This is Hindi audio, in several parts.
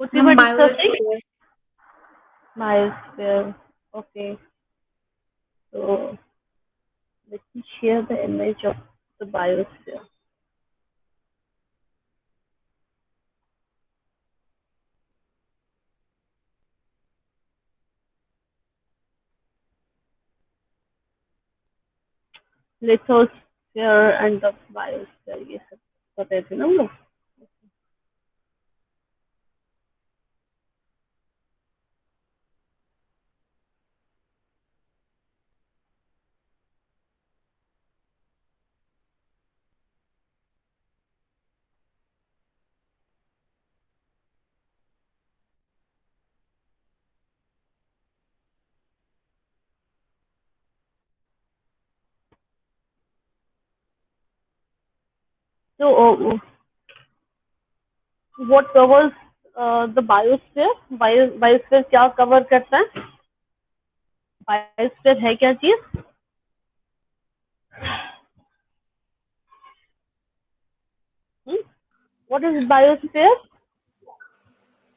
What we were discussing? Biosphere. Biosphere. Okay. So let me share the image of the biosphere. Lithosphere and the biosphere, ये सब बताए थे ना हम लोग. So what covers the biosphere? Biosphere क्या cover करता है? Biosphere है क्या चीज? What is biosphere?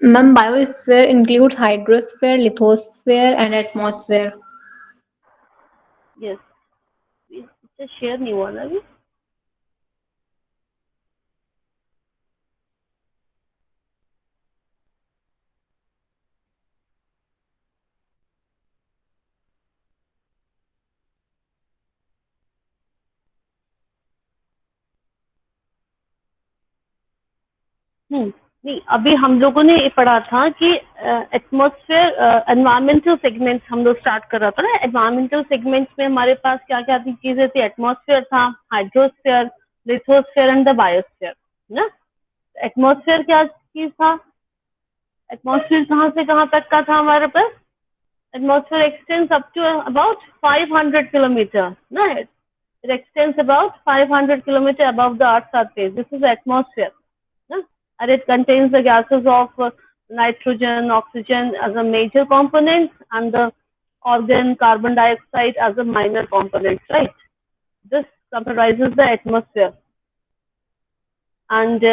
Ma'am, biosphere includes hydrosphere, lithosphere, and atmosphere. Yes. इससे share नहीं हुआ ना अभी. नहीं, अभी हम लोगों ने ये पढ़ा था कि एटमॉस्फेयर एनवायरमेंटल सेगमेंट्स हम लोग स्टार्ट कर रहा था ना. एनवायरमेंटल सेगमेंट्स में हमारे पास क्या क्या चीजें थी? एटमॉस्फेयर था, hydrosphere, lithosphere and the biosphere ना. एटमॉस्फेयर क्या चीज था? एटमॉस्फेयर कहाँ से कहाँ तक का था हमारे पास? Atmosphere extends up to about 500 kilometer ना. It extends about 500 kilometer above the Earth's surface. This is the atmosphere. And it contains the gases of nitrogen, oxygen as a major component, and the organ carbon dioxide as a minor component, right? This comprises the atmosphere. And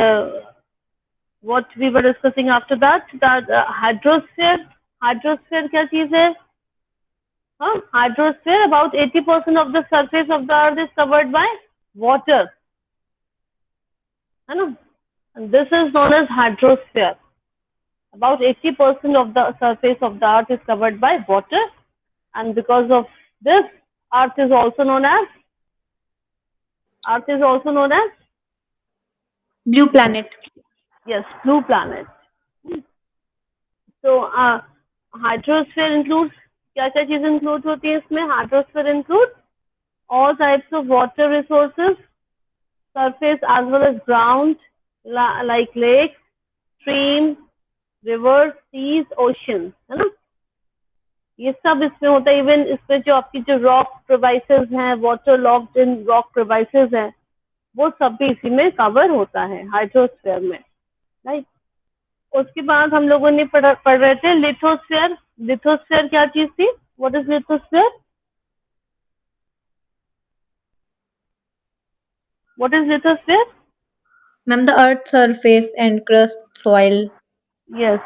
what we were discussing after that, hydrosphere क्या चीज है? Hydrosphere, about 80% of the surface of the earth is covered by water, है ना? And this is known as hydrosphere. About 80% of the surface of the earth is covered by water, and because of this, earth is also known as Blue planet. yes, blue planet. So hydrosphere includes क्या क्या चीज इंक्लूड होती है इसमें? Hydrosphere includes all types of water resources, surface as well as ground, like lakes, streams, rivers, seas, oceans, है ना. ये सब इसमें होता है. इवन इसमें जो आपकी जो रॉक क्रेवाइसेस हैं, वाटर लॉक्ड इन रॉक क्रेवाइसेस हैं, वो सब भी इसी में कवर होता है हाइड्रोस्फीयर में, राइट. उसके बाद हम लोगों ने पढ़ रहे थे लिथोस्फीयर. लिथोस्फीयर क्या चीज थी? What is lithosphere? What is lithosphere? Ma'am, the earth's surface and crust soil. Yes,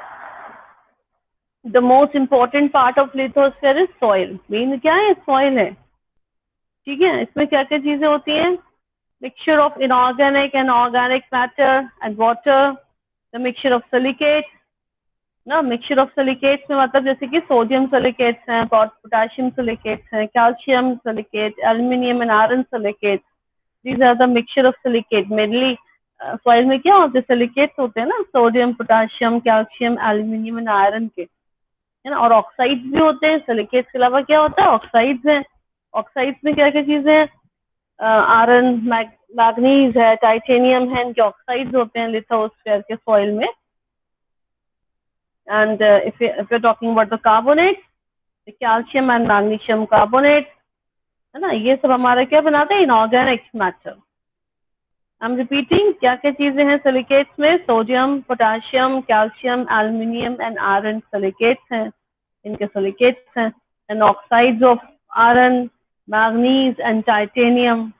the most important part of lithosphere is soil. Main क्या है? सॉइल है. ठीक है. इसमें क्या क्या चीजें होती हैं? Mixture of inorganic and organic matter and water, the mixture of silicates. ना, मिक्सचर ऑफ सिलिकेट्स में मतलब जैसे कि सोडियम सिलिकेट्स हैं, पोटेशियम सिलिकेट्स हैं, calcium silicate, aluminium and iron silicates. These are the mixture of silicate. Mainly soil में क्या होते हैं? सिलिकेट्स होते हैं ना, sodium, potassium, calcium, aluminium and iron के, है ना. और ऑक्साइड्स भी होते हैं. सिलिकेट्स के अलावा क्या होता है? ऑक्साइड्स हैं. ऑक्साइड्स में क्या क्या चीजें हैं? आयरन, मैग्नीज है, टाइटेनियम है, इनके ऑक्साइड्स होते हैं लिथोस्फीयर के सॉइल में. And if you're talking about the carbonates, the calcium and magnesium carbonates, है ना, ये सब हमारा क्या बनाते हैं? Inorganic matter. I am repeating, क्या क्या चीजें हैं सिलिकेट्स में? Sodium, potassium, calcium, aluminium and iron silicates हैं. इनके सिलिकेट्स हैं. And oxides of iron, manganese and titanium.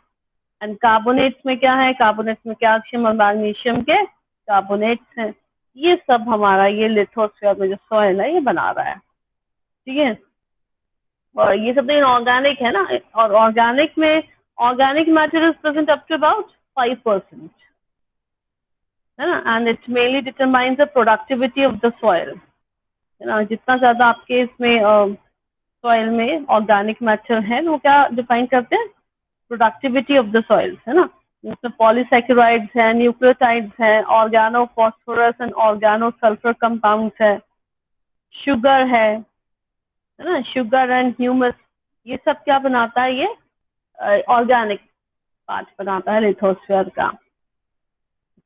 And carbonates में क्या है? कार्बोनेट्स में कैल्शियम और मैग्नीशियम के कार्बोनेट्स हैं. ये सब हमारा ये लिथोस्फीयर में जो सॉइल है ये बना रहा है, ठीक है। और ये सब तो इनऑर्गेनिक है ना, और ऑर्गेनिक में organic matter is present up to about 5%, है ना, and it mainly determines the productivity of the soil, है ना। जितना ज्यादा आपके इसमें सॉइल में ऑर्गेनिक मैटर है वो क्या डिफाइन करते हैं, प्रोडक्टिविटी ऑफ द सॉइल, है ना। इसमें पॉलीसैकेराइड्स है, न्यूक्लियोटाइड्स है, organo phosphorus and organo sulphur compounds है, शुगर है ना, शुगर एंड ह्यूमस, ये सब क्या बनाता है, ये ऑर्गेनिक पार्ट बनाता है लिथोस्फीयर का।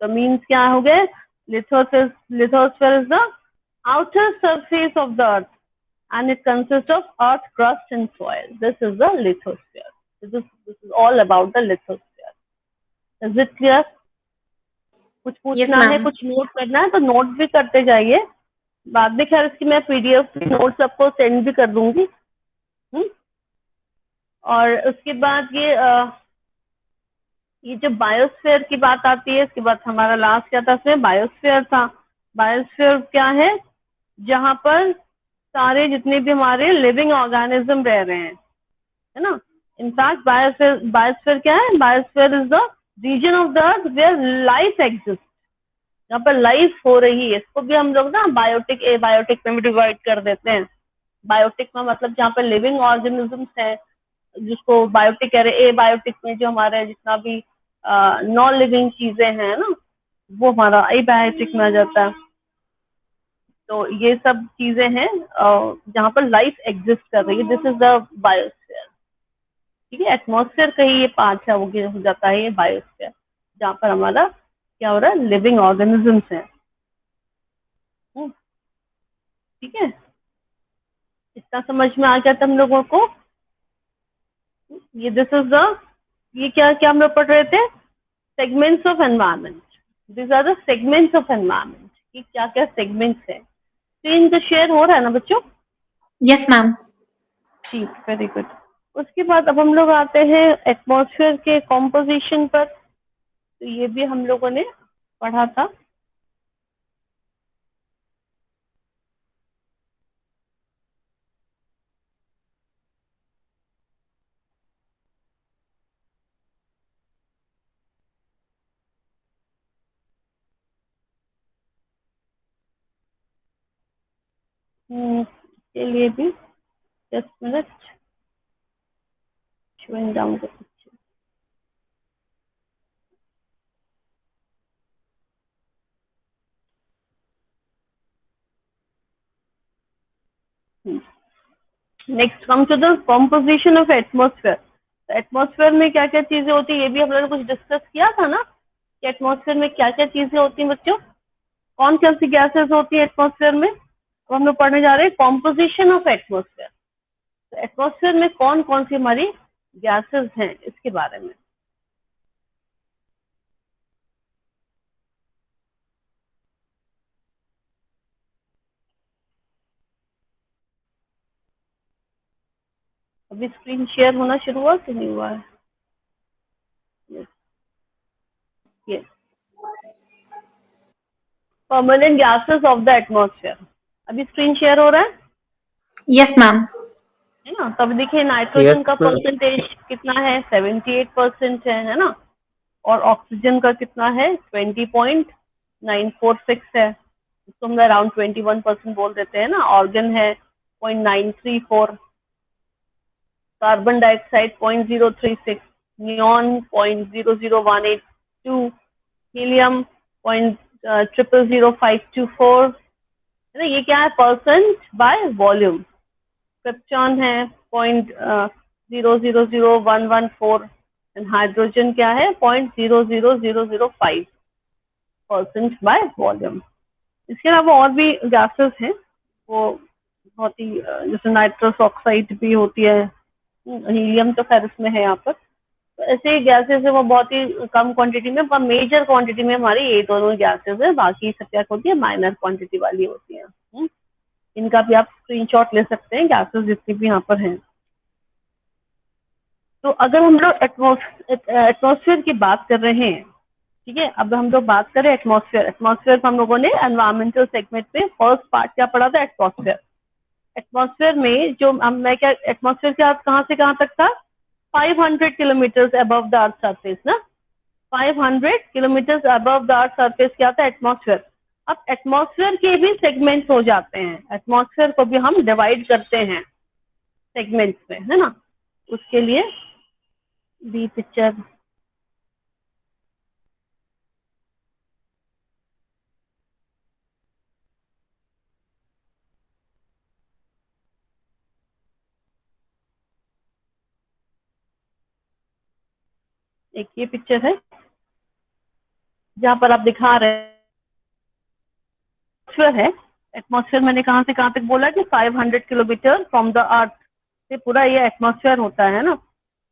तो मीन्स क्या हो गए, lithosphere is the outer surface of the earth and it consists of earth crust and soil. This is the lithosphere. This is all about the lithosphere. Is it clear? कुछ Yes, पूछना है, ma'am. कुछ नोट करना है तो नोट भी करते जाइए। बाद में खैर इसकी मैं पीडीएफ नोट्स आपको सेंड भी कर दूंगी। और उसके बाद ये जो बायोस्फीयर की बात आती है, इसके बाद हमारा लास्ट क्या था, इसमें बायोस्फीयर था। बायोस्फीयर क्या है, जहाँ पर सारे जितने भी हमारे लिविंग ऑर्गेनिज्म रह रहे हैं, है ना। इनफैक्ट बायोस्फीयर क्या है, biosphere is the region of the earth where life exist, जहाँ पर लाइफ हो रही है। इसको भी हम लोग ना बायोटिक, ए बायोटिक में भी डिवाइड कर देते हैं। बायोटिक में मतलब जहाँ पर लिविंग ऑर्गेनिजम्स हैं, जिसको बायोटिक कह रहे हैं। ए बायोटिक में जो हमारे जितना भी नॉन लिविंग चीजें हैं ना, वो हमारा ए बायोटिक में आ जाता है। तो ये सब चीजें हैं जहाँ पर लाइफ एग्जिस्ट कर रही है, दिस इज द बायोस्फीयर, ठीक है। एटमॉस्फेयर का ही ये पार्ट है, वो हो जाता है ये बायोस्फीयर, जहाँ पर हमारा क्या हो रहा है, लिविंग ऑर्गेनिजम्स हैं, ठीक है। इतना समझ में आ गया था हम लोगों को। ये दिस इज द, ये क्या क्या हम लोग पढ़ रहे थे, segments of environment. This are the segments of environment, कि क्या क्या सेगमेंट्स है। स्क्रीन तो शेयर हो रहा है ना बच्चों? Yes, ma'am. ठीक, वेरी गुड। उसके बाद अब हम लोग आते हैं एटमॉस्फेयर के कॉम्पोजिशन पर। तो ये भी हम लोगों ने पढ़ा था। के लिए भी just minute, showing down the picture. Next come to the composition of atmosphere. Atmosphere में क्या क्या चीजें होती है, ये भी हम लोगों ने कुछ डिस्कस किया था ना, कि एटमॉस्फेयर में क्या क्या चीजें होती हैं बच्चों, कौन कौन सी गैसेस होती है एटमॉस्फेयर में। अब हम लोग पढ़ने जा रहे हैं कॉम्पोजिशन ऑफ एटमॉस्फेयर। तो एटमॉस्फेयर में कौन कौन सी हमारी गैसेस हैं, इसके बारे में। अभी स्क्रीन शेयर होना शुरू हुआ कि नहीं हुआ है? Yes, permanent gases of the atmosphere. अभी स्क्रीन शेयर हो रहा है? Yes, ma'am. है ना। तब देखिए नाइट्रोजन का Yes, ma'am. परसेंटेज कितना है, 78% है ना। और ऑक्सीजन का कितना है, 20.946 है, इसको हम अराउंड 21% बोल देते हैं ना। ऑर्गन है 0.934, कार्बन डाइऑक्साइड 0.036, नियॉन 0.00182, हीलियम 0.000524, है ना। ये क्या है, परसेंट बाय वॉल्यूम। क्रिप्टॉन है 0.000114 एंड हाइड्रोजन क्या है 0.00005% बाय वॉल्यूम। इसके अलावा और भी गैसेस हैं, वो बहुत ही जैसे नाइट्रस ऑक्साइड भी होती है, हीलियम तो खैर इसमें है यहाँ पर। तो ऐसे गैसेस है वो बहुत ही कम क्वांटिटी में, पर मेजर क्वांटिटी में हमारी ये दोनों गैसेस है, बाकी सब क्या होती है, माइनर क्वांटिटी वाली होती है। इनका भी आप स्क्रीनशॉट ले सकते हैं, गैसेस जितनी भी यहाँ पर हैं। तो अगर हम लोग एटमॉस्फेयर की बात कर रहे हैं, ठीक है, अब हम लोग बात करें एटमॉस्फेयर। एटमॉस्फेयर हम लोगों ने एनवायरमेंटल सेगमेंट में फर्स्ट पार्ट क्या पढ़ा था, एटमॉस्फेयर। एटमॉस्फेयर में जो मैं क्या, एटमॉस्फेयर क्या कहाँ से कहाँ तक था, 500 kilometre above the earth surface ना, 500 kilometre above the earth surface क्या था, एटमॉस्फेयर। अब एटमॉस्फेयर के भी सेगमेंट्स हो जाते हैं, एटमॉस्फेयर को भी हम डिवाइड करते हैं सेगमेंट्स में, है ना। उसके लिए बी पिक्चर, एक ये पिक्चर है जहां पर आप दिखा रहे हैं एटमॉस्फेयर है। एटमॉस्फेयर मैंने कहां से कहां तक बोला कि 500 किलोमीटर फ्रॉम द अर्थ से पूरा ये एटमॉस्फेयर होता है ना।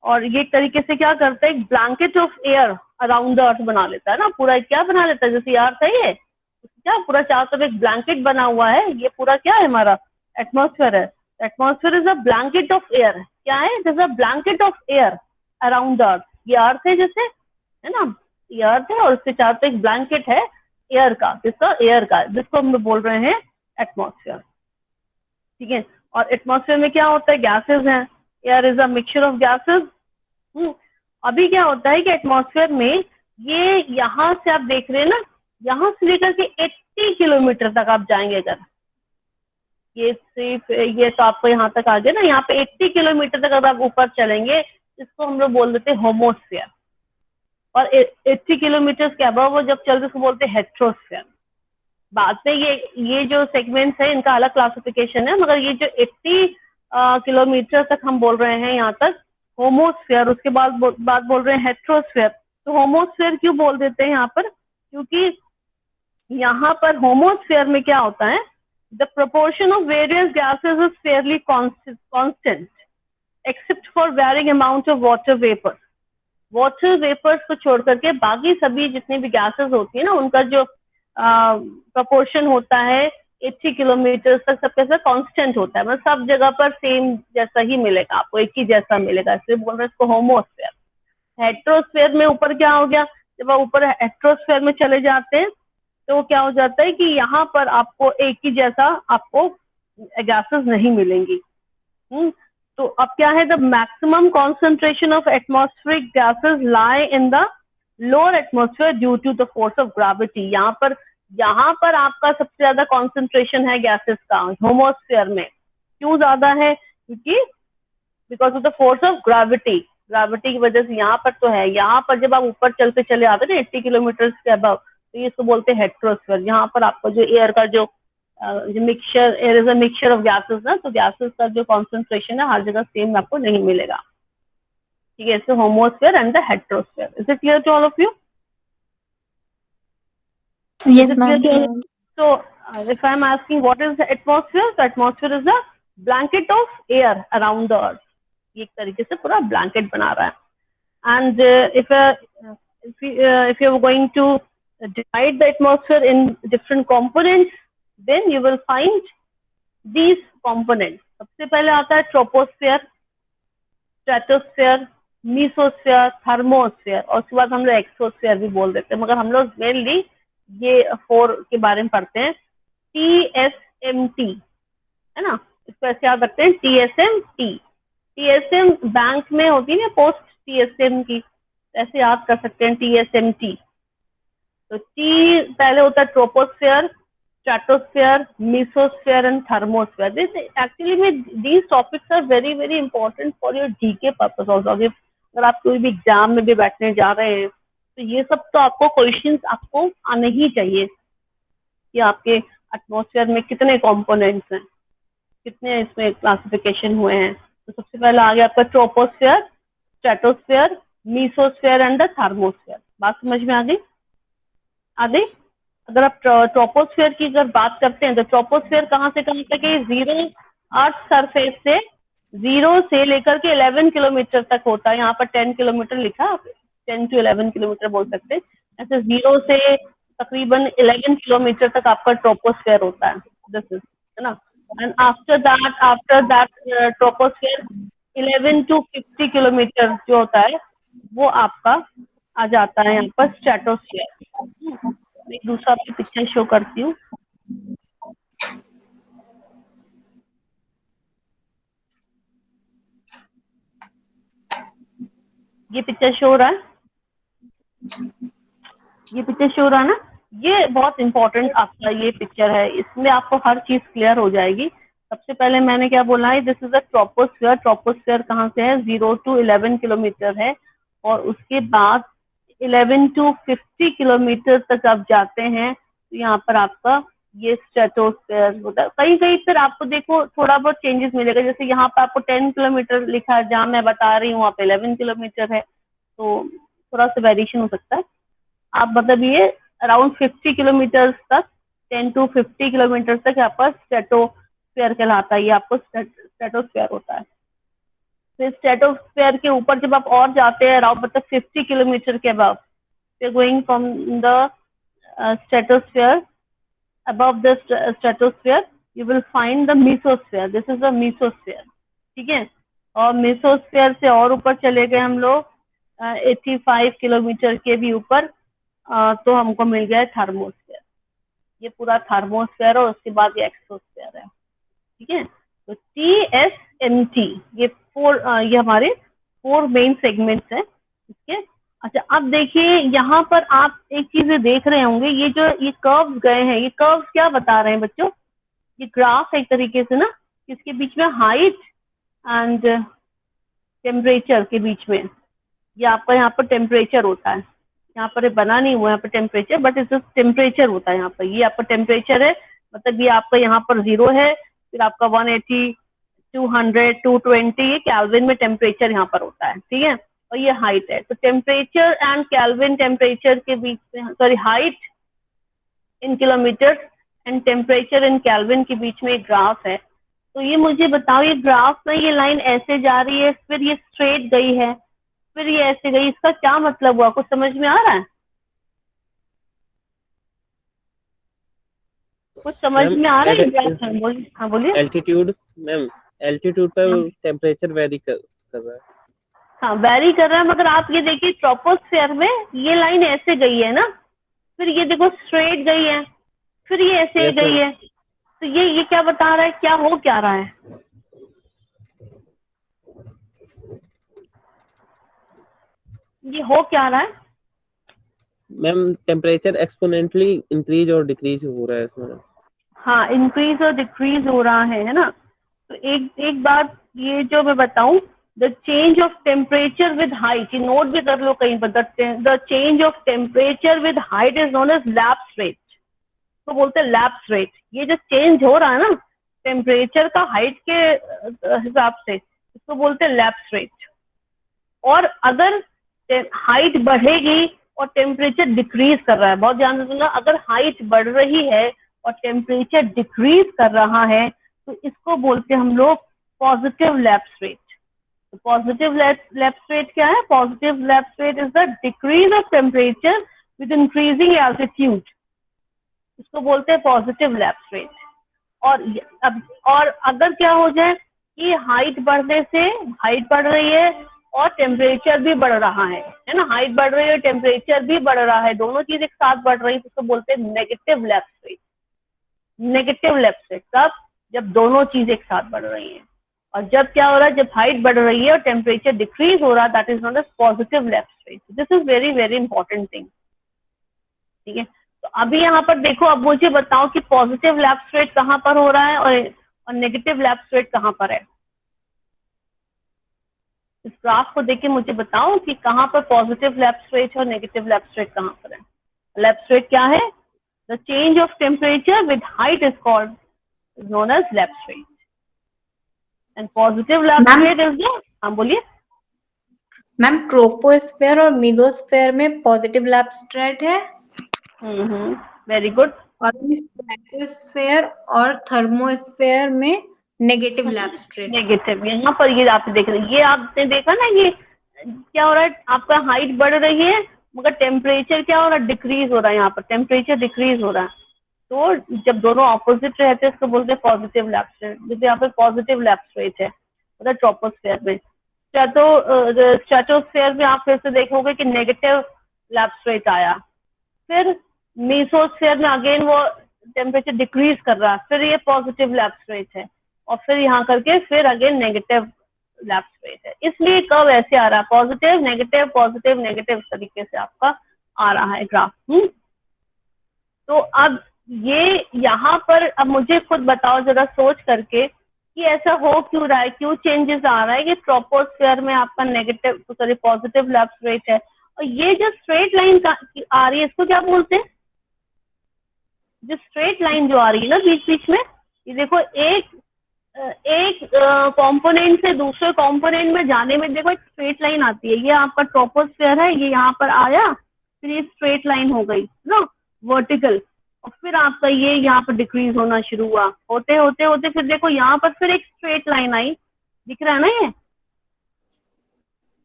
और ये एक तरीके से क्या करता है, एक blanket of air around the earth बना लेता है ना, पूरा क्या बना लेता है, जैसे अर्थ है ये क्या पूरा चारों तरफ एक ब्लैंकेट बना हुआ है, ये पूरा क्या है हमारा एटमॉस्फेयर है। Atmosphere is a blanket of air, क्या है, it is a blanket of air around the earth. ये अर्थ है जैसे, है ना, ये अर्थ है और उसके चारों तरफ एक ब्लैंकेट है एयर का, जिसका एयर का, जिसको हम लोग बोल रहे हैं एटमॉस्फेयर। ठीक है, और एटमॉस्फेयर में क्या होता है, गैसेस हैं, air is a mixture of gases. अभी क्या होता है कि एटमॉस्फेयर में ये यहाँ से आप देख रहे हैं ना, यहाँ से लेकर के 80 किलोमीटर तक आप जाएंगे अगर, ये सिर्फ ये तो आपको यहाँ तक आ गया ना, यहाँ पे 80 किलोमीटर तक अगर आप ऊपर चलेंगे, इसको हम लोग बोल देते हैं होमोस्फेयर। और 80 किलोमीटर के अबव वो जब चलते उसको बोलते हैं हेट्रोस्फेयर। बाद में ये जो सेगमेंट्स है इनका अलग क्लासिफिकेशन है, मगर ये जो 80 किलोमीटर तक हम बोल रहे हैं यहाँ तक होमोस्फेयर, उसके बाद बोल रहे हैं हेट्रोस्फेयर। तो होमोस्फेयर क्यों बोल देते हैं यहाँ पर, क्योंकि यहाँ पर होमोस्फेयर में क्या होता है, the proportion of various gases is fairly constant except for varying amount of water vapour. Water vapours को छोड़ करके बाकी सभी जितनी भी गैसेस होती है ना, उनका जो प्रोपोर्शन होता है 80 किलोमीटर तक सबके साथ कांस्टेंट होता है, मतलब सब जगह पर सेम जैसा ही मिलेगा आपको, एक ही जैसा मिलेगा, इसलिए बोल रहे हैं इसको होमोस्फेयर। हेट्रोस्फेयर में ऊपर क्या हो गया, जब आप ऊपर हेट्रोस्फेयर में चले जाते हैं तो क्या हो जाता है कि यहाँ पर आपको एक ही जैसा आपको गैसेस नहीं मिलेंगी। तो अब क्या है, the maximum concentration of atmospheric gases lie in the lower atmosphere due to the force of gravity. यहाँ पर आपका सबसे ज्यादा कॉन्सेंट्रेशन है गैसेस का होमोस्फेयर में। क्यों ज्यादा है, क्योंकि because of the force of gravity, gravity की वजह से यहाँ पर तो है। यहाँ पर जब आप ऊपर चलते चले आते हैं ना 80 किलोमीटर के अबव, तो ये इसको बोलते हैं हेट्रोस्फेयर। यहाँ पर आपको जो एयर का जो mixture, air is a mixture of gases ना, तो गैसेस का जो कॉन्सेंट्रेशन है हर जगह सेम आपको नहीं मिलेगा। ठीक है, so homosphere and the heterosphere. Is it clear to all of you? Yes, ma'am. So if I'm asking what is the atmosphere, the atmosphere is a blanket of air around the earth. ये एक तरीके से पूरा ब्लैंकेट बना रहा है। And if you're going to divide the atmosphere in different components, then you will find these components. सबसे पहले आता है ट्रोपोस्फेयर, स्ट्रेटोस्फेयर, मीसोस्फेयर, थर्मोस्फेयर, और उसके बाद हम लोग एक्सोस्फेयर भी बोल देते हैं, मगर हम लोग मेनली ये 4 के बारे में पढ़ते हैं। TSMT है ना, इसको ऐसे याद रखते हैं, TSMT। TSM बैंक में होती है ना पोस्ट TSM की, ऐसे याद कर सकते हैं TSMT। तो टी पहले होता है troposphere, stratosphere, mesosphere and thermosphere. This actually में these topics are very very important for your GK purpose also. अगर आप कोई भी एग्जाम में भी बैठने जा रहे हैं तो ये सब तो आपको क्वेश्चंस आपको आने ही चाहिए कि आपके एटमॉस्फेयर में कितने कंपोनेंट्स हैं, कितने इसमें क्लासिफिकेशन हुए हैं। तो सबसे पहले आ गया आपका troposphere, stratosphere, mesosphere and the thermosphere. बात समझ में आ गई? अगर आप ट्रोपोस्फेयर की अगर बात करते हैं तो ट्रोपोस्फेयर कहाँ से कहाँ तक है, जीरो अर्थ सरफेस से 0 से लेकर के 11 किलोमीटर तक होता है। यहाँ पर 10 किलोमीटर लिखा, 10 to 11 किलोमीटर बोल सकते हैं। ऐसे 0 से तकरीबन 11 किलोमीटर तक आपका ट्रोपोस्फेयर होता है, दिस इज, है ना। And after that troposphere 11 to 50 kilometre जो होता है वो आपका आ जाता है यहाँ पर स्ट्रेटोस्फीयर। मैं एक दूसरा आपकी पिक्चर शो करती हूँ। ये पिक्चर शो हो रहा है, ये पिक्चर शो हो रहा है ना। ये बहुत इंपॉर्टेंट आपका ये पिक्चर है, इसमें आपको हर चीज क्लियर हो जाएगी। सबसे पहले मैंने क्या बोला है, this is a troposphere. Troposphere कहाँ से है, 0 to 11 किलोमीटर है, और उसके बाद 11 to 50 किलोमीटर तक आप जाते हैं तो यहाँ पर आपका ये स्ट्रेटोस्फीयर होता है। कहीं कहीं पर आपको देखो थोड़ा बहुत चेंजेस मिलेगा, जैसे यहाँ पर आपको 10 किलोमीटर लिखा है, जहाँ मैं बता रही हूँ वहाँ पे 11 किलोमीटर है, तो थोड़ा सा वेरिएशन हो सकता है। आप मतलब ये अराउंड 50 किलोमीटर तक, 10 to 50 किलोमीटर तक यहाँ पर स्ट्रेटोस्फीयर कहलाता है, ये आपको स्ट्रेटोस्फीयर होता है। फिर स्ट्रेटोस्फीयर के ऊपर जब आप और जाते हैं अराउंड मतलब 50 किलोमीटर के above, going from the stratosphere, above the stratosphere you will find the mesosphere. This is the mesosphere, ठीक है। और मेसोस्फीयर से और ऊपर चले गए हम लोग 85 किलोमीटर के भी ऊपर, तो हमको मिल गया थर्मोस्फीयर। ये पूरा थर्मोस्फीयर और उसके बाद ये एक्सोस्फीयर है, ठीक है। तो TSNT ये ये हमारे 4 मेन सेगमेंट्स हैं इसके। अच्छा, अब देखिए यहाँ पर आप एक चीज देख रहे होंगे, ये जो ये कर्व्स गए हैं, ये कर्व्स क्या बता रहे हैं बच्चों, ये ग्राफ एक तरीके से ना, इसके बीच में हाइट एंड टेम्परेचर के बीच में, ये आपका यहाँ पर टेम्परेचर होता है, यहाँ पर बना नहीं हुआ है यहाँ पर टेम्परेचर, बट इस टेम्परेचर होता है यहाँ पर, ये आपका टेम्परेचर है, मतलब ये आपका यहाँ पर 0 है, फिर आपका 180, 200, 220, ये कैल्विन में टेम्परेचर यहाँ पर होता है, ठीक है। और ये हाइट है, तो टेम्परेचर एंड कैल्विन टेम्परेचर के बीच में, sorry height in kilometre and temperature in kelvin के बीच में एक ग्राफ है। तो ये मुझे बताओ, ये ग्राफ में ये लाइन ऐसे जा रही है, फिर ये स्ट्रेट गई है, फिर ये ऐसे गई, इसका क्या मतलब हुआ, कुछ समझ में आ रहा है? कुछ समझ में आ रहा है ग्राफ? हाँ बोलिए। एल्टीट्यूड मैम, एल्टीट्यूड पर टेम्परेचर वेरी कर रहा है। हाँ वेरी कर रहा है, मगर आप ये देखिए ट्रोपोस्फीयर में ये लाइन ऐसे गई है ना, फिर ये देखो स्ट्रेट गई है, फिर ये ऐसे Yes, गई है, तो ये क्या बता रहा है, क्या हो क्या रहा है? ये हो क्या रहा है मैम? टेम्परेचर एक्सपोनेंटली इंक्रीज और डिक्रीज हो रहा है इसमें। हाँ इंक्रीज और डिक्रीज हो रहा है ना। तो एक बात ये जो मैं बताऊं, the change of temperature with height, ये नोट भी कर लो कहीं पर, the change of temperature with height is known as lapse rate, तो बोलते हैं लैप्स रेट। ये जो चेंज हो रहा है ना टेम्परेचर का हाइट के हिसाब से, इसको बोलते हैं लैप्स रेट। और अगर हाइट बढ़ेगी और टेम्परेचर डिक्रीज कर रहा है, बहुत ध्यान से सुनना, अगर हाइट बढ़ रही है और टेम्परेचर डिक्रीज कर रहा है तो इसको बोलते हैं हम लोग पॉजिटिव लैप्स रेट। तो पॉजिटिव लैप्स रेट क्या है? Positive lapse rate is the decrease of temperature with increasing altitude, इसको बोलते हैं पॉजिटिव लैप्स रेट। और अगर क्या हो जाए कि हाइट बढ़ने से, हाइट बढ़ रही है और टेम्परेचर भी बढ़ रहा है ना, हाइट बढ़ रही है टेम्परेचर भी बढ़ रहा है, दोनों चीज एक साथ बढ़ रही है, तो उसको बोलते हैं negative lapse rate. Negative lapse rate कब? जब दोनों चीज एक साथ बढ़ रही है। और जब क्या हो रहा है, जब हाइट बढ़ रही है और टेम्परेचर डिक्रीज हो रहा है, that is not as positive lapse rate. This is very very important thing, ठीक है। तो अभी यहाँ पर देखो, अब मुझे बताओ कि पॉजिटिव लैप्स रेट कहाँ पर हो रहा है और नेगेटिव लैप्स रेट कहाँ पर है। इस ग्राफ को देख के मुझे बताओ कि कहाँ पर पॉजिटिव लैप्स रेट और नेगेटिव लैप्स रेट कहाँ पर है। लैप्स रेट क्या है? The change of temperature with height is called known as lapse rate, and positive lapse rate is the, हाँ बोलिए मैम। ट्रोपोस्फेयर और मेसोस्फेयर में पॉजिटिव लैप्स रेट है, वेरी गुड। और स्ट्रेटोस्फेयर और थर्मोस्फेयर में नेगेटिव लैप्स रेट। नेगेटिव, यहाँ पर ये आप देख रहे हैं, ये आपने देखा ना, ये क्या हो रहा है, आपका हाइट बढ़ रही है मगर टेम्परेचर क्या हो रहा है, डिक्रीज हो रहा है, यहाँ पर टेम्परेचर डिक्रीज हो रहा है। तो जब दोनों ऑपोजिट रहते हैं इसको बोलते हैं पॉजिटिव लैप्स रेट। जैसे यहाँ पर पॉजिटिव लैप्स रेट है ट्रोपोस्फेयर में। स्ट्रेटोस्फेयर में आप फिर से देखोगे कि नेगेटिव लैप्सरेट आया। फिर मीसोस्फीयर में अगेन वो टेम्परेचर डिक्रीज कर रहा है, फिर ये पॉजिटिव लैप्सरेट है, और फिर यहाँ करके फिर अगेन नेगेटिव लैप्सरेट है। इसलिए कर्व ऐसे आ रहा है, पॉजिटिव नेगेटिव तरीके से आपका आ रहा है ग्राफ। तो अब ये यहाँ पर अब मुझे खुद बताओ जरा सोच करके कि ऐसा हो क्यों रहा है, क्यों चेंजेस आ रहा है। ये ट्रोपोस्फीयर में आपका पॉजिटिव लैप्सरेट है, और ये जो स्ट्रेट लाइन आ रही है इसको क्या बोलते हैं, जो स्ट्रेट लाइन जो आ रही है ना बीच बीच में, ये देखो एक कंपोनेंट से दूसरे कंपोनेंट में जाने में देखो एक स्ट्रेट लाइन आती है। ये आपका ट्रोपोस्फीयर है, ये यहाँ पर आया, फिर ये स्ट्रेट लाइन हो गई ना वर्टिकल, और फिर आपका ये यहाँ पर डिक्रीज होना शुरू हुआ, होते होते होते फिर देखो यहाँ पर फिर एक स्ट्रेट लाइन आई, दिख रहा है ना, ये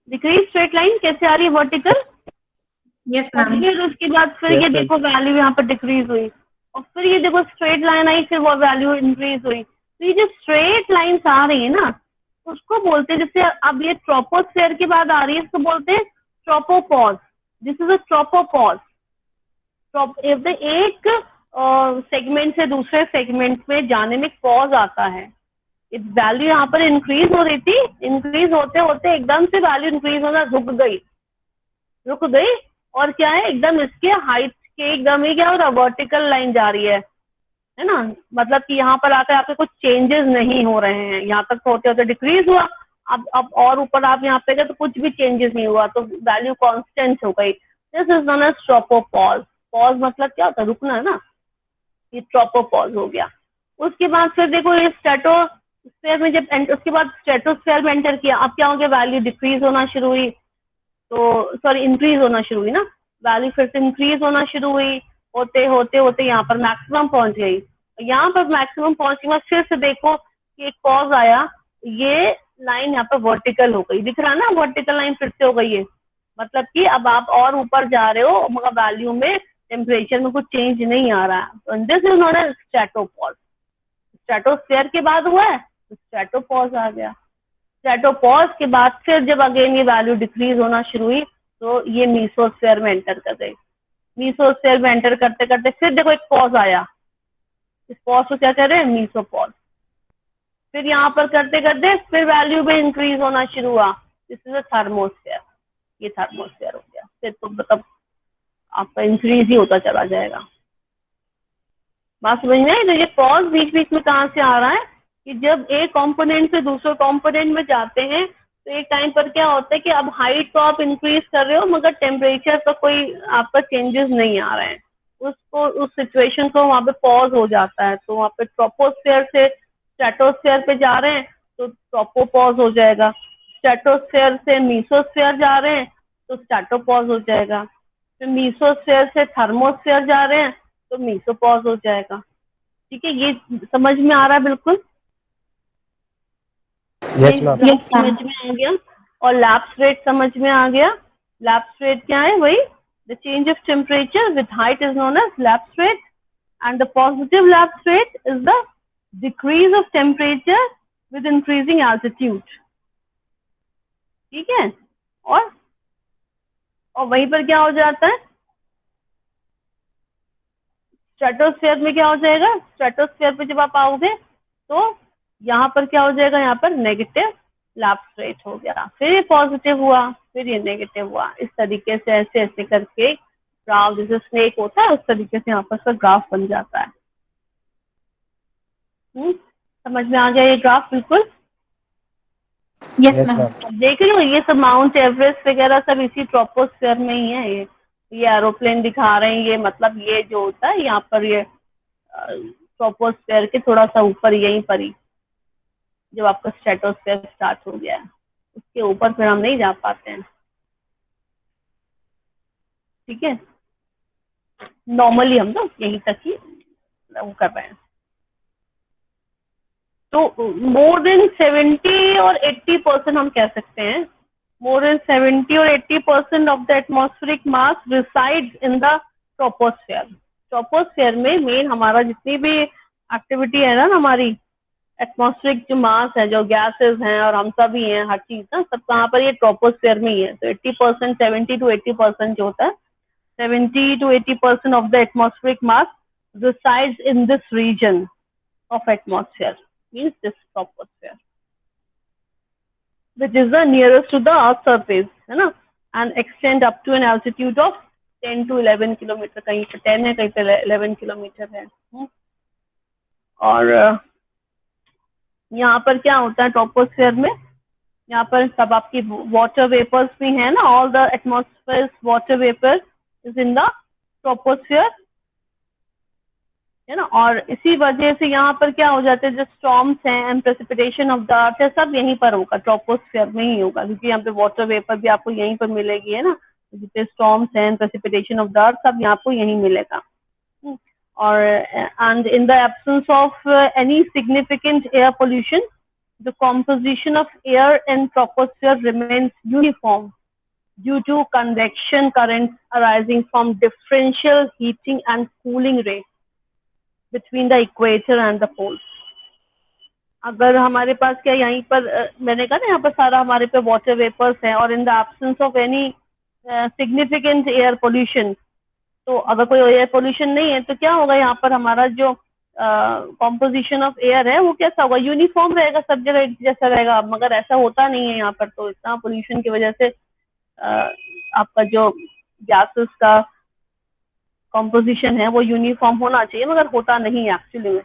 दिख रही है स्ट्रेट लाइन कैसे आ रही है, वर्टिकल। Yes ma'am. फिर उसके बाद फिर Yes, ये ma'am. देखो वैल्यू यहाँ पर डिक्रीज हुई, और फिर ये देखो स्ट्रेट लाइन आई, फिर वो वैल्यू इंक्रीज हुई। तो ये जो स्ट्रेट लाइन्स आ रही है ना उसको बोलते हैं, जैसे अब ये ट्रोपोस्फीयर के बाद आ रही है इसको बोलते हैं tropopause. This is a tropopause. एक सेगमेंट से दूसरे सेगमेंट में जाने में पॉज आता है। वैल्यू यहाँ पर इंक्रीज हो रही थी, इंक्रीज होते होते एकदम से वैल्यू इंक्रीज होना रुक गई, और क्या है एकदम इसके हाइट के एकदम ही क्या हो रहा, वर्टिकल लाइन जा रही है ना, मतलब कि यहाँ पर आकर आपके कुछ चेंजेस नहीं हो रहे हैं, यहाँ तक होते होते डिक्रीज हुआ, अब और ऊपर आप यहाँ पे गए तो कुछ भी चेंजेस नहीं हुआ, तो वैल्यू कांस्टेंट हो गई। This is known as tropopause. Pause मतलब क्या होता है, रुकना है ना, ये ट्रोपोपॉज हो गया। उसके बाद फिर देखो ये स्ट्रेटोस्फीयर में जब उसके बाद स्ट्रेटोस्फीयर में एंटर किया, अब क्या हो गया, वैल्यू डिक्रीज होना शुरू हुई, तो सॉरी इंक्रीज होना शुरू हुई ना, वैल्यू फिर से इंक्रीज होना शुरू हुई, होते होते होते यहाँ पर मैक्सिमम पहुंच गई। यहाँ पर मैक्सिमम पहुंचने के बाद फिर से देखो कि एक पॉज आया, ये लाइन यहाँ पर वर्टिकल हो गई, दिख रहा है ना, वर्टिकल लाइन फिर से हो गई है, मतलब कि अब आप और ऊपर जा रहे हो मगर वैल्यू में टेम्परेचर में कुछ चेंज नहीं आ रहा है। This is not a stratopause. Stratosphere के बाद हुआ है तो स्ट्रेटोपॉज आ गया। स्ट्रेटोपॉज के बाद फिर जब अगेन ये वैल्यू डिक्रीज होना शुरू हुई तो ये मीसोस्फीयर में एंटर कर गई। मीसोस्फीयर में एंटर करते करते फिर देखो एक पॉज आया, इस पॉज को क्या कह रहे हैं, मीसोपॉज। फिर यहाँ पर करते करते फिर वैल्यू में इंक्रीज होना शुरू हुआ, दिस इज अ थर्मोस्फीयर। ये थर्मोस्फीयर हो गया, फिर तो मतलब आपका इंक्रीज ही होता चला जाएगा। बात समझ में आई। तो ये पॉज बीच बीच में कहाँ से आ रहा है कि जब एक कंपोनेंट से दूसरे कंपोनेंट में जाते हैं तो एक टाइम पर क्या होता है कि अब हाइट तो आप इंक्रीज कर रहे हो मगर टेम्परेचर का कोई आपका चेंजेस नहीं आ रहे हैं, उसको उस सिचुएशन को वहाँ पे पॉज हो जाता है। तो वहाँ पे ट्रोपोस्फीयर से स्ट्रेटोस्फीयर पे जा रहे हैं तो ट्रोपोपॉज हो जाएगा, स्ट्रेटोस्फीयर से मीसोस्फीयर जा रहे हैं तो स्ट्रेटोपॉज हो जाएगा, फिर मीसोस्फीयर से थर्मोस्फीयर जा रहे हैं तो मीसोपॉज हो जाएगा। ठीक है, ये समझ में आ रहा है बिल्कुल। Yes ma'am. समझ में आ गया। और लैप्स रेट समझ में आ गया। लैप्स रेट क्या है, वही the change of temperature with height is known as lapse rate, and the positive lapse rate is the decrease of temperature with increasing altitude. ठीक है, और वहीं पर क्या हो जाता है, स्ट्रेटोस्फीयर में क्या हो जाएगा, स्ट्रेटोस्फीयर पे जब आप आओगे तो यहाँ पर क्या हो जाएगा, यहाँ पर नेगेटिव लैप्स रेट हो गया, फिर ये पॉजिटिव हुआ, फिर ये नेगेटिव हुआ। इस तरीके से ऐसे ऐसे करके ग्राफ जैसे स्नेक होता है उस तरीके से यहाँ पर उसका ग्राफ बन जाता है। समझ में आ गया ये ग्राफ बिल्कुल। Yes ma'am. देख लो ये सब माउंट एवरेस्ट वगैरह सब इसी ट्रोपोस्फीयर में ही है। ये एरोप्लेन दिखा रहे हैं, ये मतलब ये जो होता है यहाँ पर ये ट्रोपोस्फीयर के थोड़ा सा ऊपर यहीं पर ही जब आपका स्ट्रेटोस्फीयर स्टार्ट हो गया है उसके ऊपर फिर हम नहीं जा पाते हैं। ठीक है, नॉर्मली हम तो यहीं तक ही वो कर रहे हैं। तो मोर देन 70 और 80% हम कह सकते हैं, more than 70 or 80% of the atmospheric mass resides in the troposphere. Troposphere में मेन हमारा जितनी भी एक्टिविटी है ना, हमारी एटमॉस्फेरिक जो मास है, जो गैसेस हैं और हम सब ही हैं, हर चीज ना सब कहाँ पर ये ट्रोपोस्फीयर में ही है। तो 80% 70 to 80% जो होता है 70 to 80% of the atmospheric mass resides in this region of atmosphere, means this troposphere, which is the nearest to the earth surface, है ना, and extend up to an altitude of 10 to 11 kilometre, कहीं पे 10 है, कहीं पे 11 किलोमीटर है। और यहाँ पर क्या होता है ट्रोपोस्फेयर में, यहाँ पर सब आपकी वाटर वेपर्स भी है ना, all the atmosphere water vapour is in the troposphere, है ना। और इसी वजह से यहाँ पर क्या हो जाते हैं, जो स्टॉर्म्स हैं एंड प्रेसिपिटेशन ऑफ द अर्थ है, सब यहीं पर होगा, ट्रोपोस्फेयर में ही होगा, क्योंकि यहाँ पे वाटर वेपर भी आपको यहीं पर मिलेगी, है ना। जितने स्टॉर्म्स हैं, प्रेसिपिटेशन ऑफ द अर्थ, सब यहाँ आपको यहीं मिलेगा। और and in the absence of any significant air pollution, the composition of air in troposphere remains uniform due to convection currents arising from differential heating and cooling rates between the equator and the poles. अगर हमारे पास क्या यहीं पर मैंने कहा ना, यहाँ पर सारा हमारे पे वाटर वेपर्स हैं, और in the absence of any significant air pollution, तो अगर कोई एयर पोल्यूशन नहीं है तो क्या होगा, यहाँ पर हमारा जो कॉम्पोजिशन ऑफ एयर है वो कैसा होगा, यूनिफॉर्म रहेगा, सब जगह एक जैसा रहेगा। मगर ऐसा होता नहीं है यहाँ पर, तो इतना पोल्यूशन की वजह से आपका जो गैसेस का कॉम्पोजिशन है वो यूनिफॉर्म होना चाहिए, मगर होता नहीं है एक्चुअली में,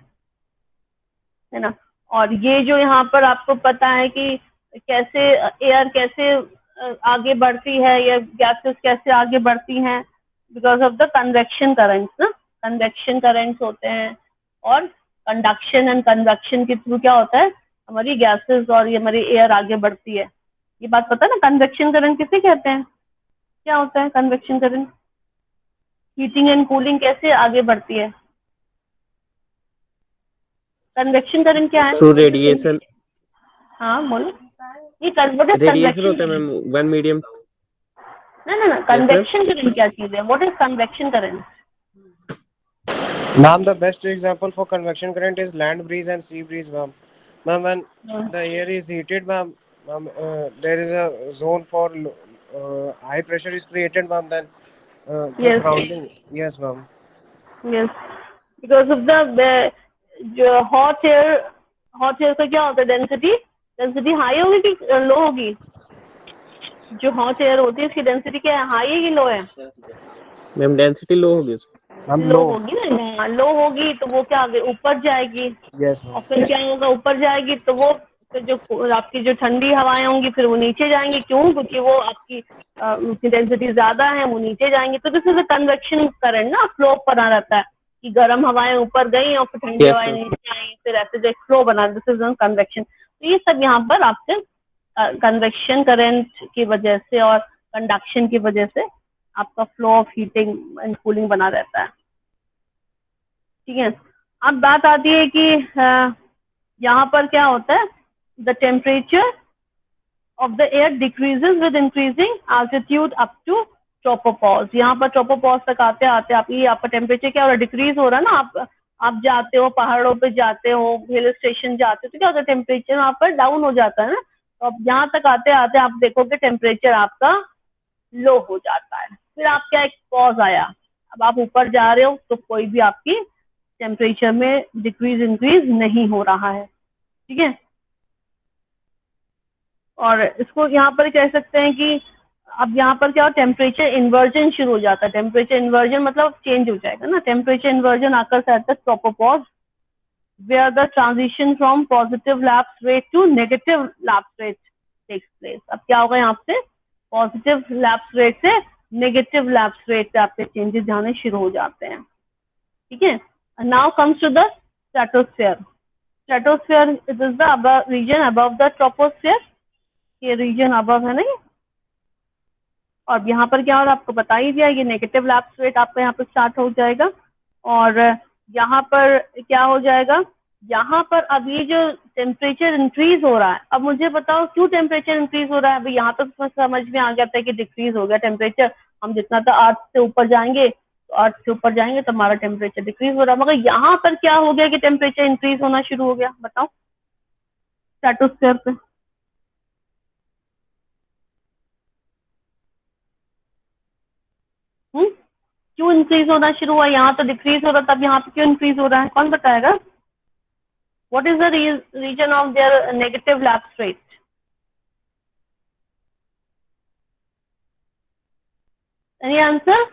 है ना। और ये जो यहाँ पर आपको पता है कि कैसे एयर कैसे आगे बढ़ती है या गैसेस कैसे आगे बढ़ती हैं, because of the convection currents ना, कन्वेक्शन करंट्स होते हैं, और कंडक्शन एंड कन्वेक्शन के थ्रू क्या होता है, हमारी गैसेस और ये हमारी एयर आगे बढ़ती है। ये बात पता है ना, कन्वेक्शन करंट किसे कहते हैं, क्या होता है convection current, heating and cooling कैसे आगे बढ़ती है, कन्वेक्शन करंट क्या है, थ्रू रेडिएशन। हाँ बोलो, ये कन्वर्ट रेडिएशन होता है मैम, वन मीडियम। ना कन्वेक्शन करंट क्या चीज है, what is convection current? Ma'am, the best example for convection current is land breeze and sea breeze, ma'am. Ma'am, when the air is heated, ma'am, there is a zone for high pressure is created, ma'am. Then the Yes. surrounding, yes, ma'am. Yes, because of the जो hot air का क्या होता है, डेंसिटी हाई होगी कि लो होगी? जो हॉट एयर होती है उसकी डेंसिटी क्या है, हाई है कि लो है? मैम डेंसिटी लो होगी उसकी, लो होगी ना, लो होगी तो वो क्या आगे ऊपर जाएगी, Yes, ma'am. और फिर क्या होगा, ऊपर जाएगी तो वो फिर जो आपकी जो ठंडी हवाएं होंगी फिर वो नीचे जाएंगी, क्यों? क्योंकि वो आपकी उसकी डेंसिटी ज्यादा है, वो नीचे जाएंगी। तो this is a convection current ना, फ्लो बना रहता है कि गर्म हवाएं ऊपर गई और फिर ठंडी हवाएं नीचे आई, फिर ऐसे जो फ्लो बना, दिस इज कन्वेक्शन। तो ये सब यहाँ पर आपसे कन्वेक्शन करंट की वजह से और कंडक्शन की वजह से आपका flow of heating and cooling बना रहता है, ठीक है। अब बात आती है कि यहाँ पर क्या होता है, the temperature of the air decreases with increasing altitude up to tropopause. यहाँ पर ट्रोपोपॉज तक आते आते आपका टेम्परेचर क्या हो रहा है, डिक्रीज हो रहा है ना। आप जाते हो पहाड़ों पे, जाते हो हिल स्टेशन जाते हो, तो क्या होता है, टेम्परेचर वहाँ पर डाउन हो जाता है ना। तो अब यहाँ तक आते आते आप देखोगे टेम्परेचर आपका लो हो जाता है, फिर आप क्या, एक पॉज आया, अब आप ऊपर जा रहे हो तो कोई भी आपकी टेम्परेचर में डिक्रीज इंक्रीज नहीं हो रहा है, ठीक है। और इसको यहाँ पर कह सकते हैं कि अब यहाँ पर क्या हो, टेम्परेचर इन्वर्जन शुरू हो जाता है। टेम्परेचर इन्वर्जन मतलब चेंज हो जाएगा ना, टेम्परेचर इन्वर्जन आकर at the tropopause where the transition from positive lapse rate to negative lapse rate takes place। अब क्या होगा, यहाँ पे पॉजिटिव लैप्स रेट से नेगेटिव लैप्स रेट पे आपके चेंजेस जाने शुरू हो जाते हैं, ठीक है। Now comes to the stratosphere. Stratosphere it is the region above the troposphere, ये रीजन अबव है ना ये। और यहाँ पर क्या हो रहा है आपको बता ही दिया, ये नेगेटिव लैप्स रेट आपका यहाँ पर स्टार्ट हो जाएगा। और यहाँ पर क्या हो जाएगा, यहाँ पर अब ये जो टेम्परेचर इंक्रीज हो रहा है, अब मुझे बताओ क्यों टेम्परेचर इंक्रीज हो रहा है। अभी यहाँ तक तो समझ में आ गया था कि डिक्रीज हो गया टेम्परेचर, हम जितना तो अर्थ से ऊपर जाएंगे तो अर्थ से ऊपर जाएंगे तो हमारा टेम्परेचर डिक्रीज हो रहा है। मगर यहाँ पर क्या हो गया कि टेम्परेचर इंक्रीज होना शुरू हो गया, बताओ स्ट्रेटोस्फेयर पे। क्यों इंक्रीज होना शुरू हुआ? यहाँ तो डिक्रीज हो रहा, तब यहाँ पे क्यों इंक्रीज हो रहा है? कौन बताएगा? What is the region of there negative lapse rate? Any answer?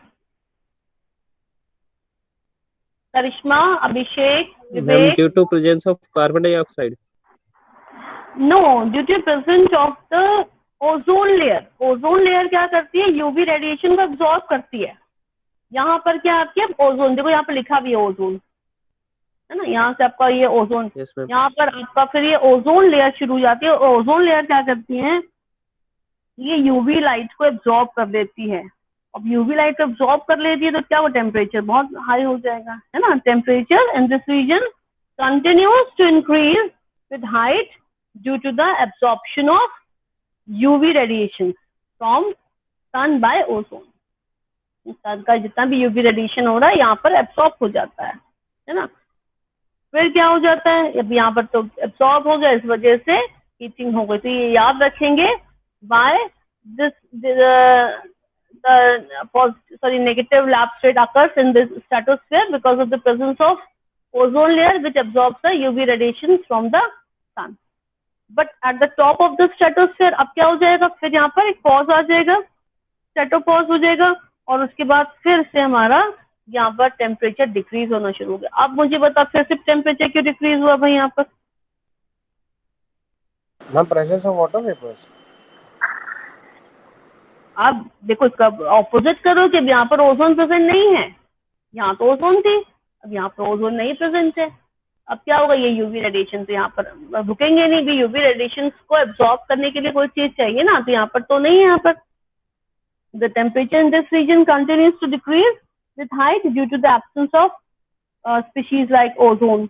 Karishma, Abhishek, ma'am Vivek? Due to presence of carbon dioxide. No, due to presence of the ozone layer. Ozone layer क्या करती है? यूवी रेडिएशन को एब्जॉर्ब करती है। यहाँ पर क्या आपके ओजोन, देखो यहाँ पर लिखा भी है ओजोन, है ना, यहाँ से आपका ये ओजोन, यस मैम। यहाँ पर आपका फिर ये ओजोन लेयर शुरू हो जाती है। ओजोन लेयर क्या करती है? ये यूवी लाइट को एब्जॉर्ब कर लेती है। अब यूवी लाइट को एब्जॉर्ब कर लेती है तो क्या वो टेम्परेचर बहुत हाई हो जाएगा, है ना। Temperature in this region continues to increase with height due to the absorption of UV radiation from sun by ozone. Sun का जितना भी यूवी रेडिएशन हो रहा है यहाँ पर एब्सॉर्ब हो जाता है ना। फिर क्या हो जाता है? अब यहाँ पर तो एब्सॉर्ब हो गया, इस वजह से हीटिंग हो गई। तो ये याद रखेंगे, by this negative lapse rate occurs in this stratosphere because of the presence of ozone layer which absorbs the UV radiation from the sun. But at the top of the stratosphere अब क्या हो जाएगा? फिर यहाँ पर एक पॉज आ जाएगा, स्ट्रेटोपॉज हो जाएगा, और उसके बाद फिर से हमारा यहाँ पर टेम्परेचर डिक्रीज होना शुरू हो गया। अब मुझे बता, फिर से टेम्परेचर क्यों डिक्रीज हुआ भाई यहाँ पर? Ma'am presence of water vapours. आप देखो इसका ऑपोजिट करो कि यहाँ पर ओजोन प्रेजेंट नहीं है, यहाँ तो ओजोन थी, अब यहाँ पर ओजोन नहीं प्रेजेंट है। अब क्या होगा? ये यूवी रेडिएशन तो यहाँ पर रुकेंगे नहीं भी, यूवी रेडिएशन को एब्जॉर्ब करने के लिए कोई चीज चाहिए ना, तो यहाँ पर तो नहीं है। यहाँ पर the temperature in this region continues to decrease with height due to the absence of species like ozone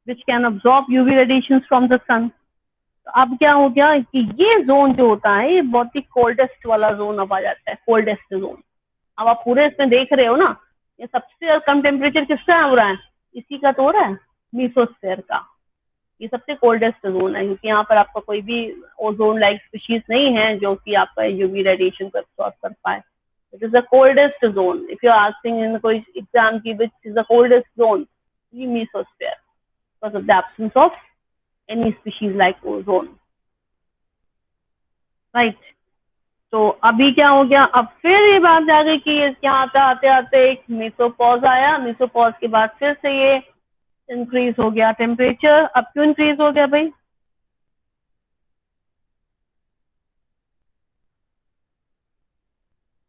which can absorb UV radiations from the sun. तो अब क्या हो गया कि ये जोन जो होता है ये बहुत ही कोल्डेस्ट वाला जोन अब आ जाता है, कोल्डेस्ट जोन। अब आप पूरे इसमें देख रहे हो ना, ये सबसे कम टेम्परेचर किसका हो रहा है? इसी का तो हो रहा है, मीसोस्फीयर का। ये सबसे कोल्डेस्ट जोन है क्योंकि यहाँ पर आपका कोई भी ओजोन लाइक स्पीशीज नहीं है जो कि आपका यूवी रेडिएशन को एब्सॉर्ब कर पाए। It is the coldest zone. If you are asking in कोई एग्जाम की which is the coldest zone, ये mesosphere because of the absence of any species like ozone, right. तो अभी क्या हो गया? अब फिर ये बात आ गई कि यहाँ पे आते आते एक मेसोपॉज आया, मेसोपॉज के बाद फिर से ये इंक्रीज हो गया टेम्परेचर। अब क्यों इंक्रीज हो गया भाई?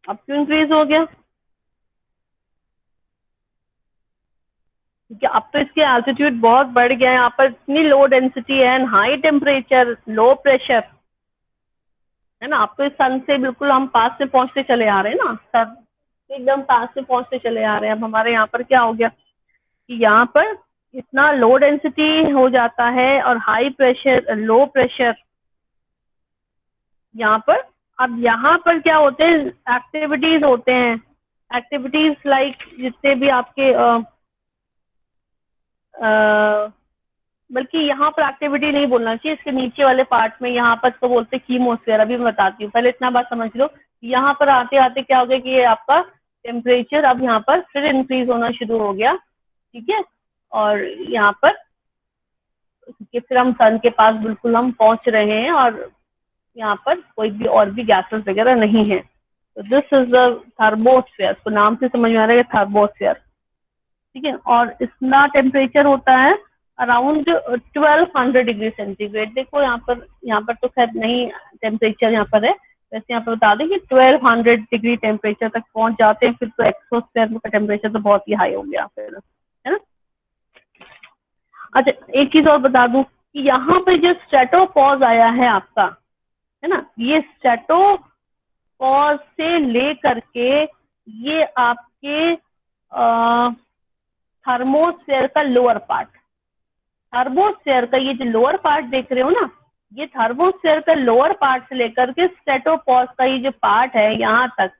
अब क्यों इंक्रीज हो गया? क्योंकि अब तो इसके एल्टीट्यूड बहुत बढ़ गया है, यहाँ पर इतनी लो डेंसिटी है and high temperature, low pressure, है ना। अब तो इस सन से बिल्कुल हम पास में पहुंचते चले आ रहे हैं ना, सन एकदम पास में पहुंचते चले आ रहे हैं। अब हमारे यहाँ पर क्या हो गया कि यहाँ पर इतना लो डेंसिटी हो जाता है और हाई प्रेशर, लो प्रेशर यहाँ पर। अब यहाँ पर क्या होते हैं? एक्टिविटीज होते हैं, एक्टिविटीज लाइक जितने भी आपके बल्कि यहाँ पर एक्टिविटी नहीं बोलना चाहिए, इसके नीचे वाले पार्ट में यहाँ पर तो बोलते हैं कीमोस्फीयर। अभी मैं बताती हूँ, पहले इतना बात समझ लो। यहाँ पर आते आते क्या हो गया कि ये आपका टेम्परेचर अब यहाँ पर फिर इंक्रीज होना शुरू हो गया, ठीक है। और यहाँ पर फिर हम सन के पास बिल्कुल हम पहुंच रहे हैं और यहाँ पर कोई भी और भी गैसेस वगैरह नहीं है। तो दिस इज द थर्मोस्फीयर, इसको नाम से समझ में आ रहा है थर्मोस्फीयर, ठीक है। और इसका टेम्परेचर होता है अराउंड 1200 डिग्री सेंटीग्रेड। देखो यहाँ पर तो खैर नहीं टेम्परेचर यहाँ पर है, वैसे यहाँ पर बता दें कि 1200 डिग्री टेम्परेचर तक पहुंच जाते हैं। फिर तो एक्सोस्फीयर का टेम्परेचर तो बहुत ही हाई हो गया फिर, है ना। अच्छा एक चीज और बता दूं कि यहाँ पर जो स्ट्रेटोपॉज आया है आपका, है ना, ये स्ट्रेटोपॉज से ले करके ये आपके थर्मोस्फीयर का लोअर पार्ट, थर्मोस्फीयर का ये जो लोअर पार्ट देख रहे हो ना, ये थर्मोस्फीयर का लोअर पार्ट से लेकर के स्ट्रेटोपॉज का ये जो पार्ट है यहाँ तक,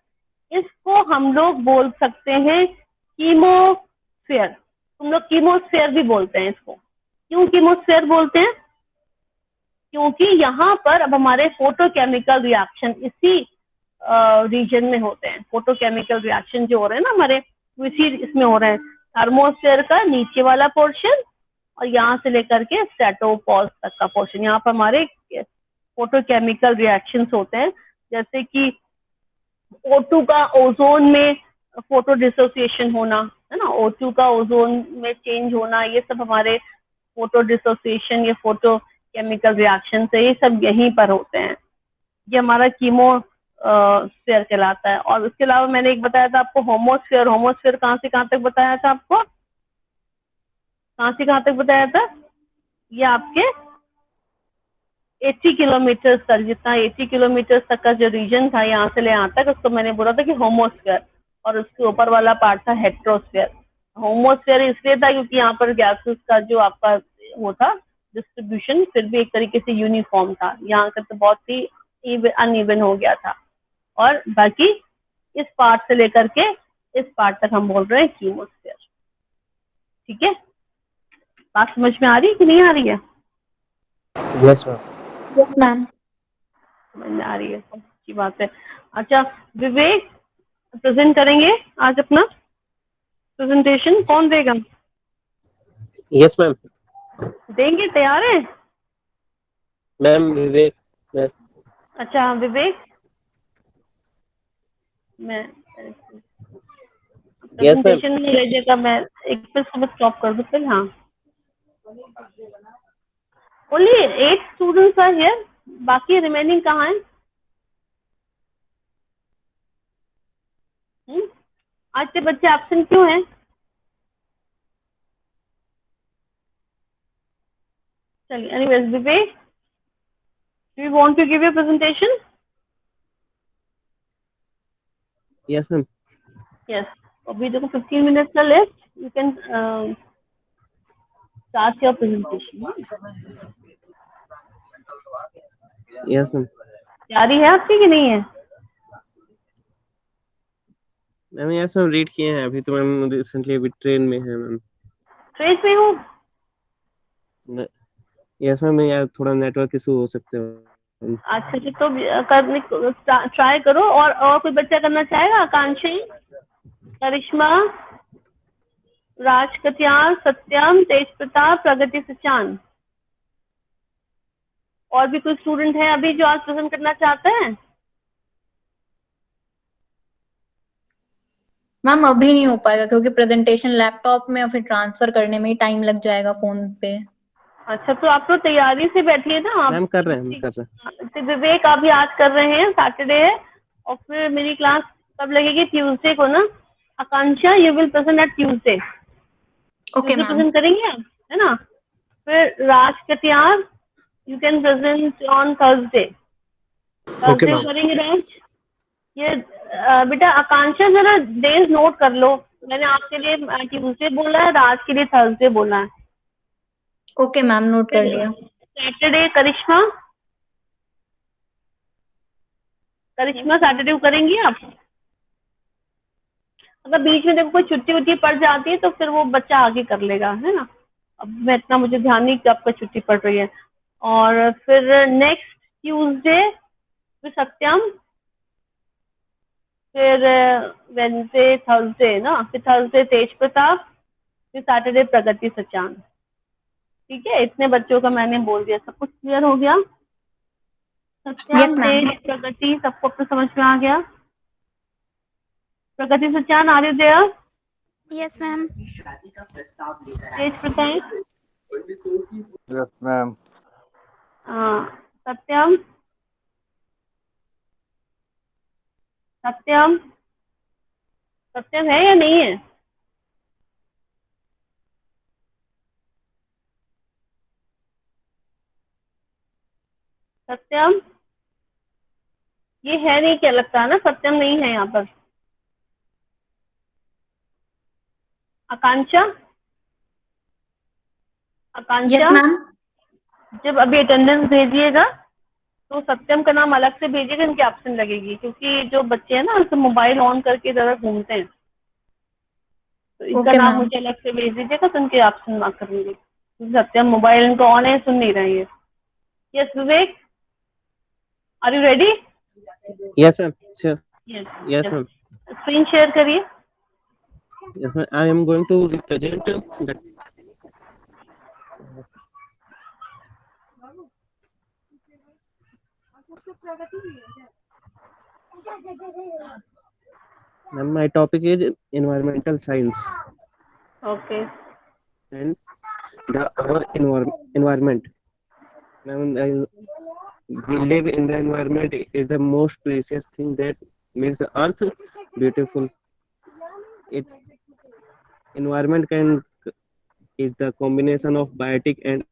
इसको हम लोग बोल सकते हैं कीमोस्फीयर। तुम लोग कीमोस्फीयर भी बोलते हैं इसको। क्यों कीमोस्फीयर बोलते हैं? क्योंकि यहाँ पर अब हमारे फोटोकेमिकल रिएक्शन इसी रीजन में होते हैं। फोटोकेमिकल रिएक्शन जो हो रहे हैं ना हमारे, इसी इसमें हो रहे हैं, थर्मोस्फेयर का नीचे वाला पोर्शन और यहाँ से लेकर के स्ट्रेटोपॉज तक का पोर्शन, यहाँ पर हमारे फोटोकेमिकल रिएक्शंस होते हैं, जैसे कि O2 का ओजोन में फोटो डिसोसिएशन होना, है ना, O2 का ओजोन में चेंज होना, ये सब हमारे फोटो डिसोसिएशन, ये फोटो केमिकल रिएक्शन से ये सब यहीं पर होते हैं। ये हमारा कीमो स्फीयर कहलाता है। और उसके अलावा मैंने एक बताया था आपको होमोस्फीयर। होमोस्फीयर कहाँ से कहाँ तक बताया था आपको, कहाँ से कहाँ तक बताया था? ये आपके 80 किलोमीटर तक, जितना 80 किलोमीटर तक का जो रीजन था यहाँ से ले यहाँ तक, उसको मैंने बोला था कि होमोस्फीयर, और उसके ऊपर वाला पार्ट था हेट्रोस्फीयर। होमोस्फीयर इसलिए था क्योंकि यहाँ पर गैसेस का जो आपका वो था डिस्ट्रीब्यूशन फिर भी एक तरीके से यूनिफॉर्म था, यहाँ का तो बहुत ही अनइवन हो गया था। और बाकी इस पार्ट से लेकर के इस पार्ट तक हम बोल रहे हैं कीमोस्फीयर। ठीक है, बात समझ में आ रही है कि नहीं आ रही है? Yes ma'am. Yes ma'am. समझ में आ रही है, अच्छी बात है। अच्छा विवेक प्रेजेंट करेंगे आज अपना प्रेजेंटेशन, कौन देगा? Yes ma'am. देंगे, तैयार है? मैम विवेक। मैं अच्छा विवेक, मैं यस मैम। प्रेजेंटेशन में लीजिएगा, मैं एक पे सब स्टॉप कर दूँ फिर। हाँ, ओनली 8 स्टूडेंट्स आर हियर, बाकी रिमेनिंग कहाँ है? आज के बच्चे एब्सेंट क्यों हैं? चलिए, anyways Vivek, do you want to give your presentation? Yes ma'am. Yes, अभी देखो 15 मिनट्स का left, you can start your presentation. Yes ma'am. तैयारी है आपकी कि नहीं है? मैम यस मैम, रीड किए हैं अभी तो मैम, रिसेंटली अभी ट्रेन में है मैम। ट्रेन में हूँ? यस मैम, यार थोड़ा नेटवर्क इशू हो सकते हैं। अच्छा जी, तो करने ट्राई करो। और कोई बच्चा करना चाहेगा? आकांक्षी, करिश्मा, राज कटियार, सत्यम, तेज प्रताप, प्रगति सचान, और भी कोई स्टूडेंट है अभी जो आज प्रेजेंट करना चाहते हैं? मैम अभी नहीं हो पाएगा क्योंकि प्रेजेंटेशन लैपटॉप में और फिर ट्रांसफर करने में ही टाइम लग जाएगा फोन पे। अच्छा, तो आप तो तैयारी से बैठिए ना आप। मैम कर रहे हैं, हम कर रहे हैं। तो विवेक अभी आज कर रहे हैं, सैटरडे है, और फिर मेरी क्लास कब लगेगी? ट्यूसडे को ना। Akanksha, you will present at Tuesday. Okay ma'am. Present करेंगे आप, है ना? फिर Raj Katiyar, you can present on Thursday. Okay Thursday ma'am. करेंगे राज। ये बेटा आकांक्षा जरा डेज नोट कर लो, मैंने आपके लिए ट्यूसडे बोला है, राज के लिए थर्सडे बोला है। ओके मैम, नोट कर लिया। सैटरडे करिश्मा, करिश्मा सैटरडे को करेंगी आप? अगर बीच में देखो कोई छुट्टी वुट्टी पड़ जाती है तो फिर वो बच्चा आगे कर लेगा, है ना। अब मैं इतना मुझे ध्यान नहीं कि आपका छुट्टी पड़ रही है। और फिर नेक्स्ट ट्यूसडे फिर सत्यम, फिर वेडनेसडे थर्सडे ना, फिर थर्सडे तेज प्रताप, फिर सैटरडे प्रगति सचान। ठीक है, इतने बच्चों का मैंने बोल दिया। सब कुछ क्लियर हो गया? सत्यम, यस मैम। तेज, प्रगति, सबको अपने समझ में आ गया? Pragati Sachan, are you there? Yes, ma'am. Tej Pratap? Yes, ma'am. हाँ, सत्यम, सत्यम, सत्यम है या नहीं है? सत्यम, ये है नहीं, क्या लगता है ना, सत्यम नहीं है यहाँ पर। आकांक्षा, यस आकांक्षा, मैम। जब अभी अटेंडेंस भेजिएगा तो सत्यम का नाम अलग से भेजिएगा, इनकी एब्सेंट लगेगी, क्योंकि जो बच्चे हैं ना तो मोबाइल ऑन करके ज़रा घूमते हैं, तो इनका ओके नाम मैम। मुझे अलग से भेज दीजिएगा, तो इनके एब्सेंट मार्क करेंगे। सत्यम मोबाइल इनका ऑन है, सुन नहीं रहे हैं। Yes Vivek, are you ready? Yes ma'am, sure. Yes, yes ma'am. Screen share करिए। Yes, ma'am. I am going to represent the ma'am, my topic is environmental science Okay. and our environment. Ma'am, we live in the environment is the most precious thing that makes the earth beautiful. It environment can is the combination of biotic and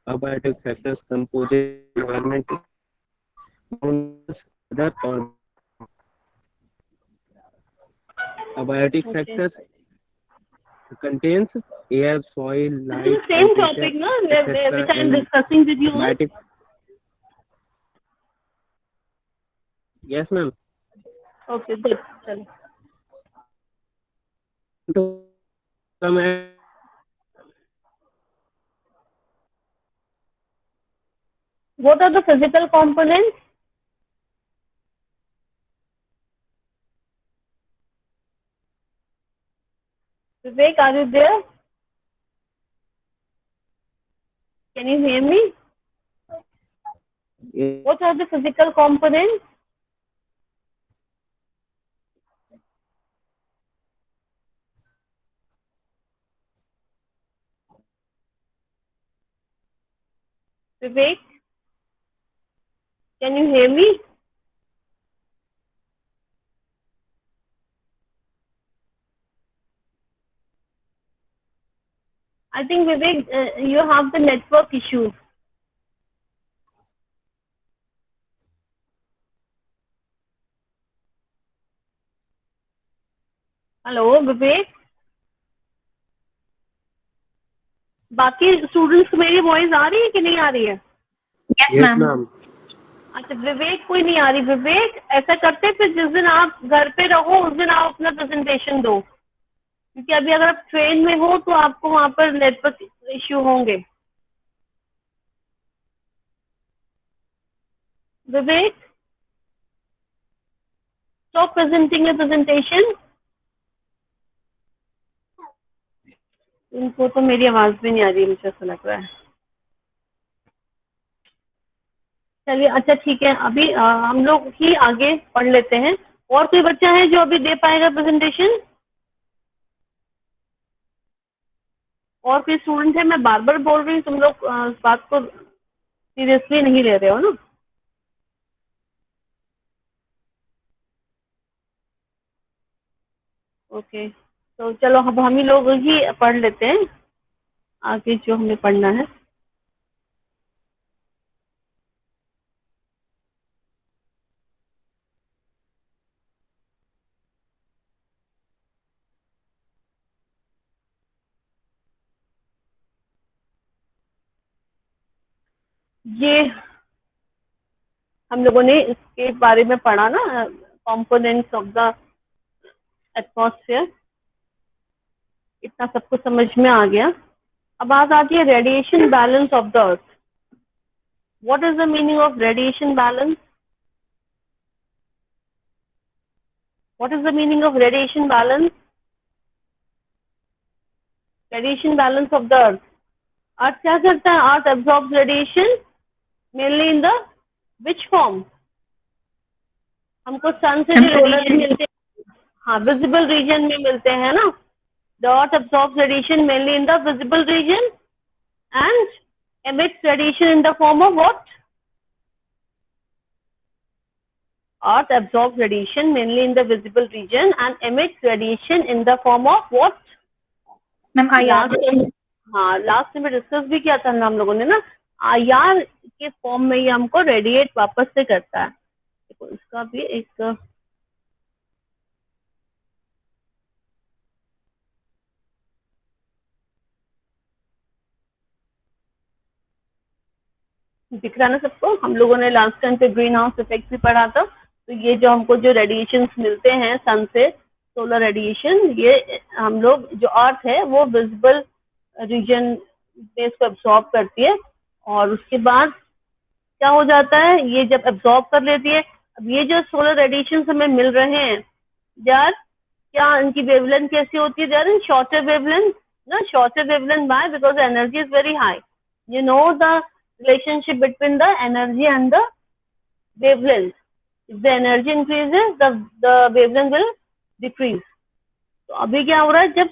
abiotic factors composing the environment boundless weather or abiotic Okay. factors contains air, soil, This is light, the same temperature, topic, no, etc. which I am And discussing with you. biotic. Yes, ma'am. Okay, good. चलो. To come and What are the physical components? Vivek, are you there? Can you hear me? What are the physical components? Vivek, can you hear me? I think Vivek, you have the network issue. Hello Vivek, बाकी स्टूडेंट्स को मेरी वॉइस आ रही है कि नहीं आ रही है? Yes, Yes, ma'am. ma'am. अच्छा विवेक कोई नहीं आ रही. विवेक ऐसा करते फिर जिस दिन आप घर पे रहो उस दिन आप अपना प्रेजेंटेशन दो, क्योंकि अभी अगर आप ट्रेन में हो तो आपको वहां पर नेटवर्क इश्यू होंगे. विवेक, स्टॉप प्रेजेंटिंग योर प्रेजेंटेशन. इनको तो मेरी आवाज भी नहीं आ रही, मुझे ऐसा लग रहा है. चलिए अच्छा ठीक है, अभी हम लोग ही आगे पढ़ लेते हैं. और कोई बच्चा है जो अभी दे पाएगा प्रेजेंटेशन? और कोई स्टूडेंट है? मैं बार बार बोल रही हूँ, तुम लोग इस बात को सीरियसली नहीं ले रहे हो ना. ओके, तो चलो अब हम ही लोग ही पढ़ लेते हैं आगे जो हमें पढ़ना है. ये हम लोगों ने इसके बारे में पढ़ा ना, कंपोनेंट्स ऑफ द एटमॉस्फेयर. इतना सबको समझ में आ गया. अब बात आती है radiation balance of the earth. What is the meaning of radiation balance? What is the meaning of radiation balance? Radiation balance of the earth. Earth क्या करता है? Earth absorbs radiation mainly in the which form? हमको सन से जो रेडिएशन मिलते हैं, हाँ विजिबल रीजन में मिलते हैं ना. The earth absorbs radiation mainly in the visible region and emits radiation in the form of what? Earth absorbs radiation mainly in the visible region and emits radiation in the form of what? Ma'am IR. हाँ लास्ट में डिस्कस भी किया था हम लोगों ने ना, IR के फॉर्म में ये हमको रेडिएट वापस से करता है. देखो इसका भी एक दिख रहा ना सबको. हम लोगों ने लास्ट टाइम पे ग्रीन हाउस इफेक्ट भी पढ़ा था. तो ये जो हमको जो रेडिएशन मिलते हैं सन से, सोलर रेडिएशन, ये हम लोग जो अर्थ है वो विजिबल रीजन में इसको एब्जॉर्ब करती है. और उसके बाद क्या हो जाता है, ये जब एब्जॉर्ब कर लेती है, अब ये जो सोलर रेडिएशन हमें मिल रहे हैं दे आर क्या इनकी वेवलेंथ कैसी होती है? They are in shorter wavelength ना, shorter wavelength by because energy is very high. You know the relationship between the energy and the wavelength. If the energy increases, the wavelength will decrease. तो अभी क्या हो रहा है, जब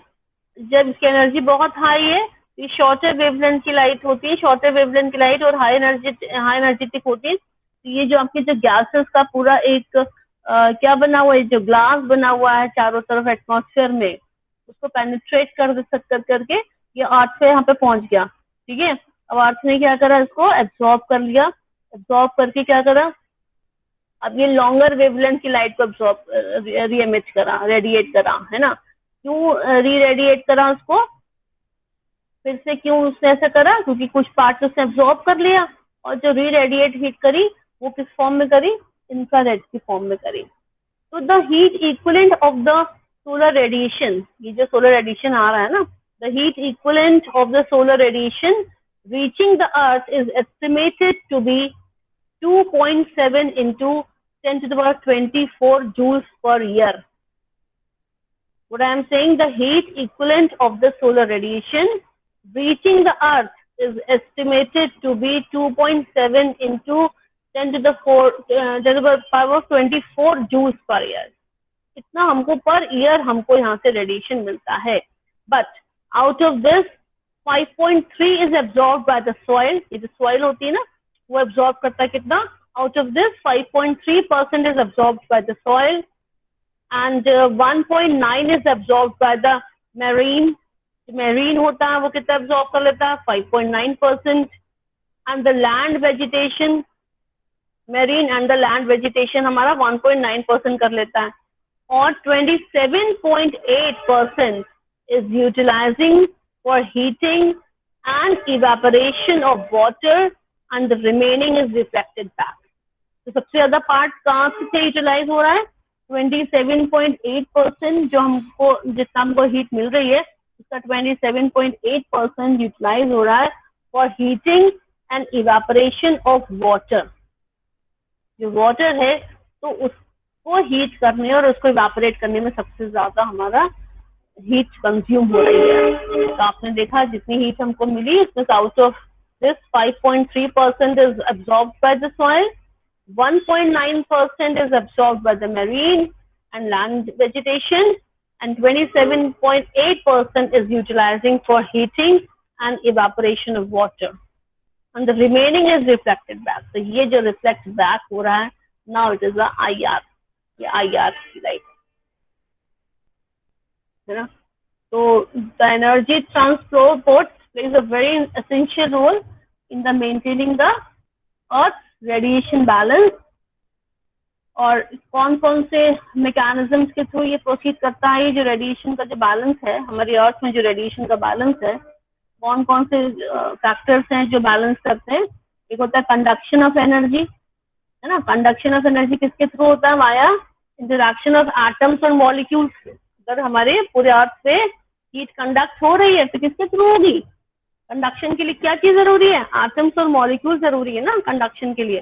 जब इसकी एनर्जी बहुत हाई है, ये शॉर्टर वेवलेंथ की लाइट होती है, शॉर्टर वेवलेंथ की लाइट और हाई एनर्जेटिक होती है. तो ये जो आपके जो गैसेस का पूरा एक क्या बना हुआ है, जो ग्लास बना हुआ है चारों तरफ एटमॉस्फेयर में, उसको पेनिट्रेट करके ये अर्थ पे यहाँ पे पहुंच गया. ठीक है, अब अर्थ ने क्या करा, इसको एब्सॉर्ब कर लिया. एब्सॉर्ब करके क्या करा, अब ये लॉन्गर वेवलेंथ की लाइट को एब्सॉर्ब रीएमिट करा, रेडिएट करा, है ना. क्यों री रेडिएट करा उसको, फिर से क्यों उसने ऐसा करा, क्योंकि कुछ पार्ट उसने एब्सॉर्ब कर लिया और जो री रेडिएट हीट करी वो किस फॉर्म में करी, इंफ्रारेड की फॉर्म में करी. तो the heat equivalent of the solar radiation, ये जो सोलर रेडिएशन आ रहा है ना, the heat equivalent of the solar radiation reaching the earth is estimated to be 2.7 into 10 to the power 24 joules per year. What I am saying, the heat equivalent of the solar radiation reaching the earth is estimated to be 2.7 into 10 to the power 24 joules per year. इतना हमको पर ईयर हमको यहाँ से रेडिएशन मिलता है. But out of this 5.3 is absorbed by the soil. ये जो soil होती है ना, वो absorb करता है कितना, out of this 5.3% is absorbed by the soil and 1.9 is absorbed by the marine. marine होता है वो कितना absorb कर लेता है, 5.9%. and the land vegetation, marine and the land vegetation हमारा 1.9% कर लेता है, और 27.8% is utilizing for heating and evaporation of water and the remaining is reflected back. तो सबसे ज्यादा पार्ट कहाँ से यूटिलाइज हो रहा है, 27.8% जो हमको जितना हमको हीट मिल रही है उसका 27.8% यूटिलाइज हो रहा है for heating and evaporation of water. जो वाटर है तो उसको हीट करने और उसको इवेपोरेट करने में सबसे ज्यादा हमारा हीट कंज्यूम हो रही है. तो आपने देखा जितनी हीट हमको मिली उसमें out of this 5.3% is absorbed by the soil, 1.9% is absorbed by the marine and land vegetation and 27.8% is utilizing for heating and evaporation of water and the remaining is reflected back. So ये जो reflect back हो रहा है, now it is the IR, ये IR light है ना. So the energy transport plays a very essential role in the maintaining the earth radiation balance. और कौन कौन से मैकेनिज्म्स के थ्रू ये प्रोसीड करता है, ये जो रेडिएशन का जो बैलेंस है हमारी अर्थ में, जो रेडिएशन का बैलेंस है, कौन कौन से फैक्टर्स हैं जो बैलेंस करते हैं. एक होता है कंडक्शन ऑफ एनर्जी, है ना. कंडक्शन ऑफ एनर्जी किसके थ्रू होता है, वाया इंटरैक्शन ऑफ एटम्स और मॉलिक्यूल्स. अगर हमारे पूरे अर्थ पे हीट कंडक्ट हो रही है तो किसके थ्रू होगी, कंडक्शन के लिए क्या चीज जरूरी है, एटम्स और मॉलिक्यूल जरूरी है ना कंडक्शन के लिए.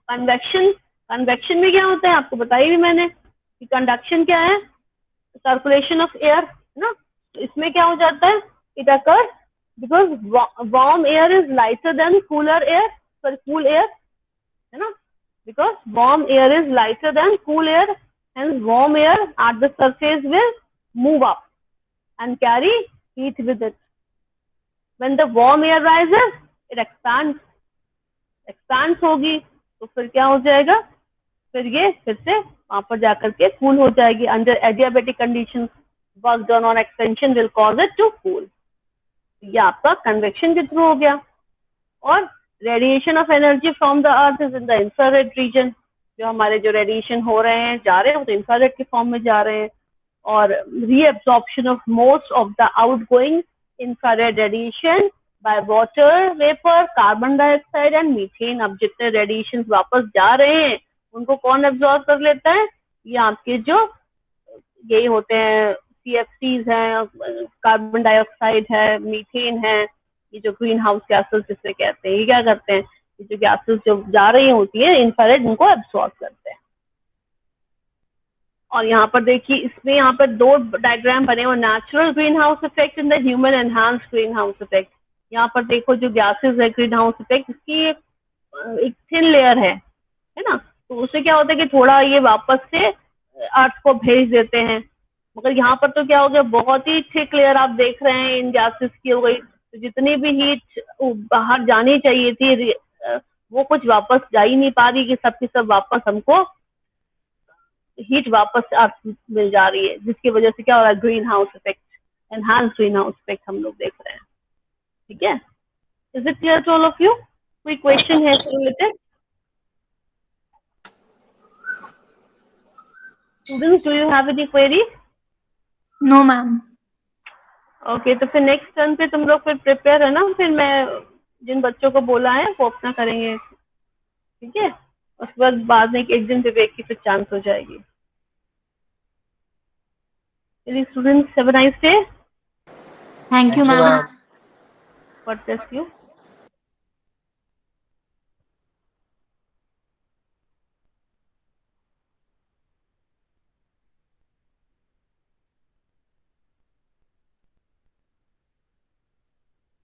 कन्वेक्शन में क्या होता है आपको बताई भी मैंने कि कंडक्शन क्या है, सर्कुलेशन ऑफ एयर ना. तो इसमें क्या हो जाता है, it occurs because warm air is lighter than cooler air, sorry cool air है ना, because warm air is lighter than cool air and warm air at the surface will move up and carry heat with it. When the warm air rises, it expands होगी, तो फिर क्या हो जाएगा, फिर ये फिर से वहां पर जाकर के कूल हो जाएगी. Under adiabatic conditions, work done on expansion will cause it to cool. ये आपका कन्वेक्शन के थ्रू हो गया. और radiation of energy from the earth is in the infrared reason. जो हमारे जो रेडिएशन हो रहे हैं जा रहे हैं वो तो इंफ्रारेड के फॉर्म में जा रहे हैं. और reabsorption of most of the outgoing infrared radiation by water vapour, carbon dioxide and methane. अब जितने रेडिएशन वापस जा रहे हैं उनको कौन एब्जॉर्ब कर लेता है, ये आपके जो यही होते हैं CFCs हैं, कार्बन डाइऑक्साइड है, मीथेन है, ये जो ग्रीन हाउस गैसेस जिसे कहते हैं. ये क्या करते हैं, ये जो गैसेस जो जा रही होती है इंफ्रारेड, उनको एब्सॉर्ब करते हैं. और यहाँ पर देखिए इसमें यहाँ पर दो डायग्राम बने हुए, natural green house effect and the human enhance green house effect. यहाँ पर देखो जो गैसेस है ग्रीन हाउस इफेक्ट, इसकी एक थिन लेयर है ना, तो उससे क्या होता है कि थोड़ा ये वापस से अर्थ को भेज देते हैं। मगर यहाँ पर तो क्या हो गया, बहुत ही थिक लेयर आप देख रहे हैं इन गैसेस की हो गई, तो जितनी भी हीट बाहर जानी चाहिए थी वो कुछ वापस जा ही नहीं पा रही, कि सब की सब वापस हमको हीट वापस अर्थ मिल जा रही है, जिसकी वजह से क्या हो रहा है, green house effect, enhance green house effect हम लोग देख रहे हैं। ठीक है, is it clear to all of you? कोई क्वेश्चन है related? Students, do you have any query? No ma'am. Okay, तो फिर नेक्स्ट टर्न पे तुम लोग फिर प्रिपेयर है ना, फिर मैं जिन बच्चों को बोला है वो अपना करेंगे। ठीक है, उसके बाद में एक दिन विवेक की फिर चांस हो जाएगी। Students, have a nice day. Thank you ma'am. God bless you.